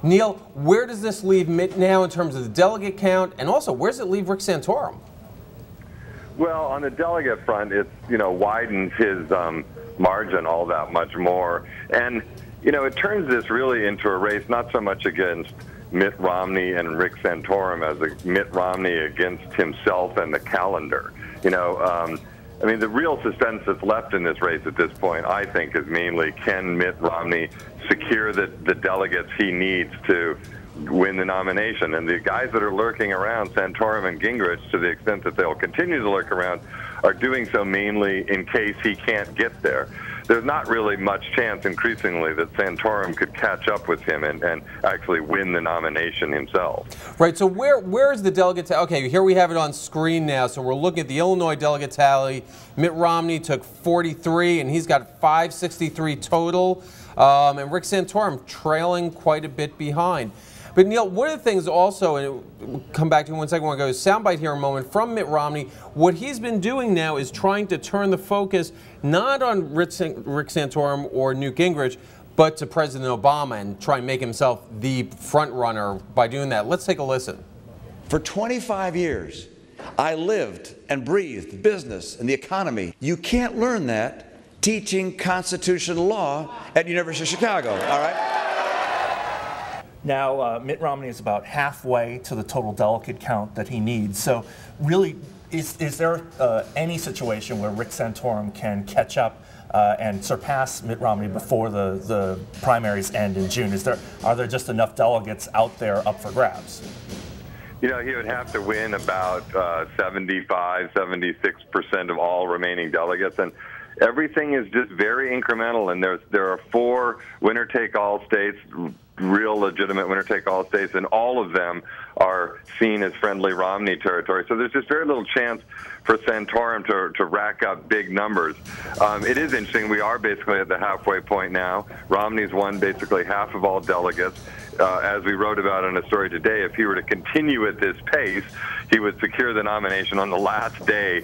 Neil, where does this leave Mitt now in terms of the delegate count, and also where does it leave Rick Santorum? Well, on the delegate front, it widens his margin all that much more, and it turns this really into a race not so much against Mitt Romney and Rick Santorum as a Mitt Romney against himself and the calendar. I mean, the real suspense that's left in this race at this point, I think, is mainly can Mitt Romney secure the delegates he needs to win the nomination. And the guys that are lurking around, Santorum and Gingrich, to the extent that they'll continue to lurk around, are doing so mainly in case he can't get there. There's not really much chance, increasingly, that Santorum could catch up with him and actually win the nomination himself. Right, so where is the delegate tally? Okay, here we have it on screen now. So we're looking at the Illinois delegate tally. Mitt Romney took 43, and he's got 563 total. And Rick Santorum trailing quite a bit behind. But Neil, one of the things also, and we'll come back to you in 1 second, we'll go soundbite here in a moment, from Mitt Romney, what he's been doing now is trying to turn the focus not on Rick Santorum or Newt Gingrich, but to President Obama and try and make himself the front runner by doing that. Let's take a listen. For 25 years, I lived and breathed business and the economy. You can't learn that teaching constitutional law at University of Chicago, all right? Now, Mitt Romney is about halfway to the total delegate count that he needs. So really, is there any situation where Rick Santorum can catch up and surpass Mitt Romney before the primaries end in June? Are there just enough delegates out there up for grabs? He would have to win about 75, 76% of all remaining delegates. And everything is just very incremental. And there are 4 winner-take-all states, real legitimate winner-take-all states, and all of them are seen as friendly Romney territory. So there's just very little chance for Santorum to rack up big numbers. It is interesting. We are basically at the halfway point now. Romney's won basically half of all delegates. As we wrote about in a story today, if he were to continue at this pace, he would secure the nomination on the last day,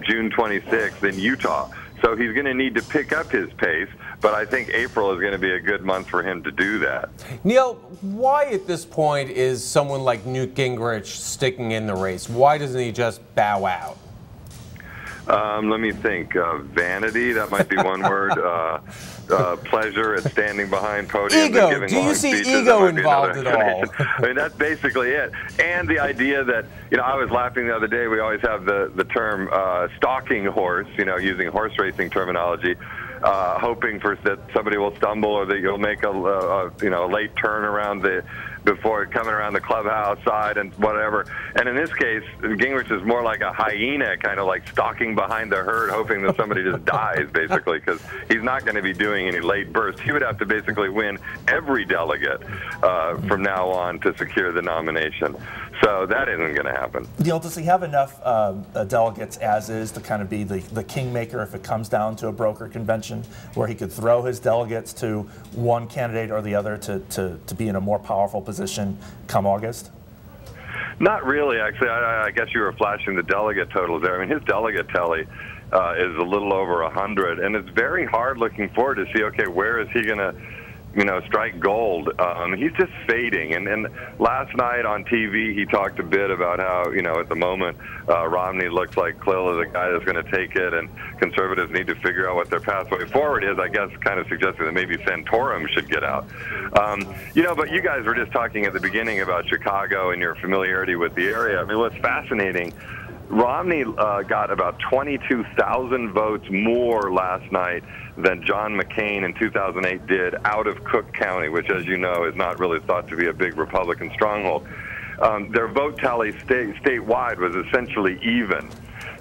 June 26th, in Utah. So he's going to need to pick up his pace, but I think April is going to be a good month for him to do that. Neil, why at this point is someone like Newt Gingrich sticking in the race? Why doesn't he just bow out? Let me think. Vanity, that might be one word. Pleasure at standing behind podiums. Ego. And giving Do you long see speeches. ego involved at all? I mean, that's basically it. And the idea that, I was laughing the other day, we always have the term stalking horse, using horse racing terminology, hoping that somebody will stumble or that you'll make a late turn around before coming around the clubhouse side and whatever. And in this case, Gingrich is more like a hyena, kind of like stalking behind the herd, hoping that somebody just dies, basically, because he's not going to be doing any late bursts. He would have to basically win every delegate from now on to secure the nomination. So that isn't going to happen. Neil, does he have enough delegates as is to kind of be the kingmaker if it comes down to a broker convention, where he could throw his delegates to one candidate or the other to be in a more powerful position come August? Not really, actually. I guess you were flashing the delegate totals there. I mean, his delegate tally is a little over 100, and it's very hard looking forward to see, okay, where is he going to strike gold. He's just fading. And last night on TV, he talked a bit about how, at the moment, Romney looks like clearly the guy that's going to take it, and conservatives need to figure out what their pathway forward is, I guess, kind of suggesting that maybe Santorum should get out. But you guys were just talking at the beginning about Chicago and your familiarity with the area. I mean, what's fascinating, Romney got about 22,000 votes more last night than John McCain in 2008 did out of Cook County, which, as you know, is not really thought to be a big Republican stronghold. Their vote tally statewide was essentially even.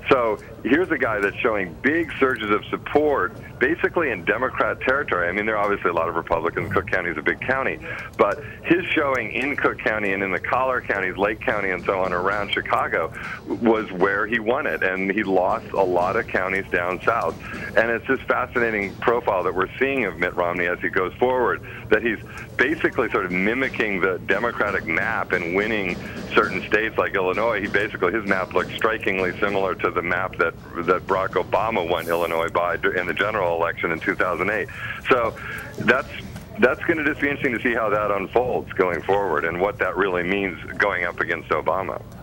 So here's a guy that's showing big surges of support, basically in Democrat territory. I mean, there are obviously a lot of Republicans. Cook County is a big county. But his showing in Cook County and in the collar counties, Lake County and so on around Chicago, was where he won it. And he lost a lot of counties down south. And it's this fascinating profile that we're seeing of Mitt Romney as he goes forward, that he's basically sort of mimicking the Democratic map and winning certain states like Illinois. His map looks strikingly similar to the map that Barack Obama won Illinois by in the general election in 2008. So that's that's going to just be interesting to see how that unfolds going forward and what that really means going up against Obama.